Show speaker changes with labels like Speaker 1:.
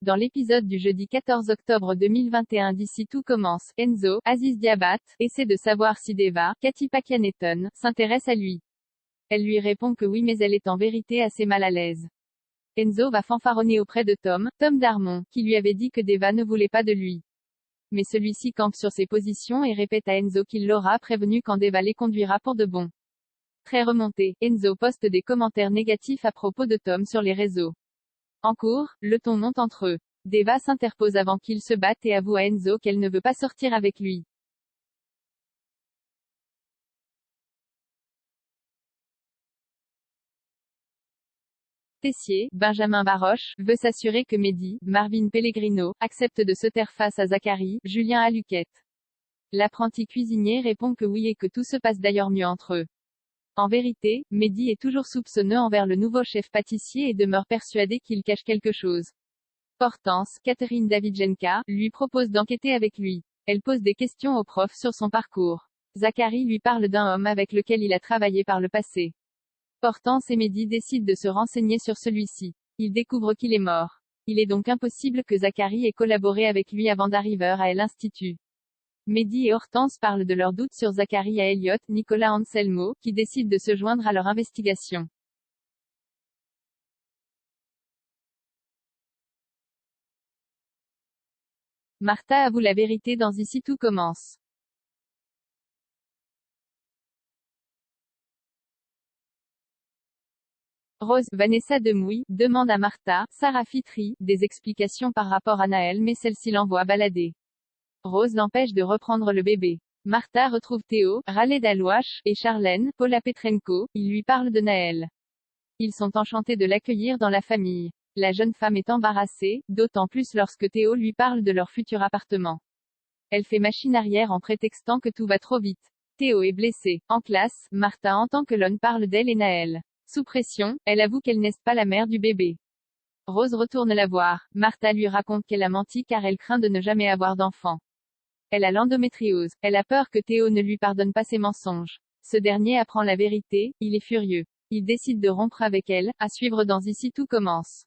Speaker 1: Dans l'épisode du jeudi 14 octobre 2021 d'Ici tout commence, Enzo, Aziz Diabat, essaie de savoir si Deva, Katy Pakianeton, s'intéresse à lui. Elle lui répond que oui mais elle est en vérité assez mal à l'aise. Enzo va fanfaronner auprès de Tom Darmon, qui lui avait dit que Deva ne voulait pas de lui. Mais celui-ci campe sur ses positions et répète à Enzo qu'il l'aura prévenu quand Deva les conduira pour de bon. Très remonté, Enzo poste des commentaires négatifs à propos de Tom sur les réseaux. En cours, le ton monte entre eux. Deva s'interpose avant qu'ils se battent et avoue à Enzo qu'elle ne veut pas sortir avec lui. Tessier, Benjamin Baroche, veut s'assurer que Mehdi, Marvin Pellegrino, accepte de se taire face à Zachary, Julien Aluquette. L'apprenti cuisinier répond que oui et que tout se passe d'ailleurs mieux entre eux. En vérité, Mehdi est toujours soupçonneux envers le nouveau chef pâtissier et demeure persuadé qu'il cache quelque chose. Hortense, Catherine Davidjenka, lui propose d'enquêter avec lui. Elle pose des questions au prof sur son parcours. Zachary lui parle d'un homme avec lequel il a travaillé par le passé. Hortense et Mehdi décident de se renseigner sur celui-ci. Ils découvrent qu'il est mort. Il est donc impossible que Zachary ait collaboré avec lui avant d'arriver à l'Institut. Mehdi et Hortense parlent de leurs doutes sur Zachary à Elliot, Nicolas Anselmo, qui décide de se joindre à leur investigation. Martha avoue la vérité dans Ici tout commence. Rose, Vanessa Demouy, demande à Martha, Sarah Fitri, des explications par rapport à Naël mais celle-ci l'envoie balader. Rose l'empêche de reprendre le bébé. Martha retrouve Théo, Khaled Alouache, et Charlène, Paula Petrenko, ils lui parlent de Naël. Ils sont enchantés de l'accueillir dans la famille. La jeune femme est embarrassée, d'autant plus lorsque Théo lui parle de leur futur appartement. Elle fait machine arrière en prétextant que tout va trop vite. Théo est blessé. En classe, Martha entend que Lon parle d'elle et Naël. Sous pression, elle avoue qu'elle n'est pas la mère du bébé. Rose retourne la voir. Martha lui raconte qu'elle a menti car elle craint de ne jamais avoir d'enfant. Elle a l'endométriose. Elle a peur que Théo ne lui pardonne pas ses mensonges. Ce dernier apprend la vérité, il est furieux. Il décide de rompre avec elle, à suivre dans Ici tout commence.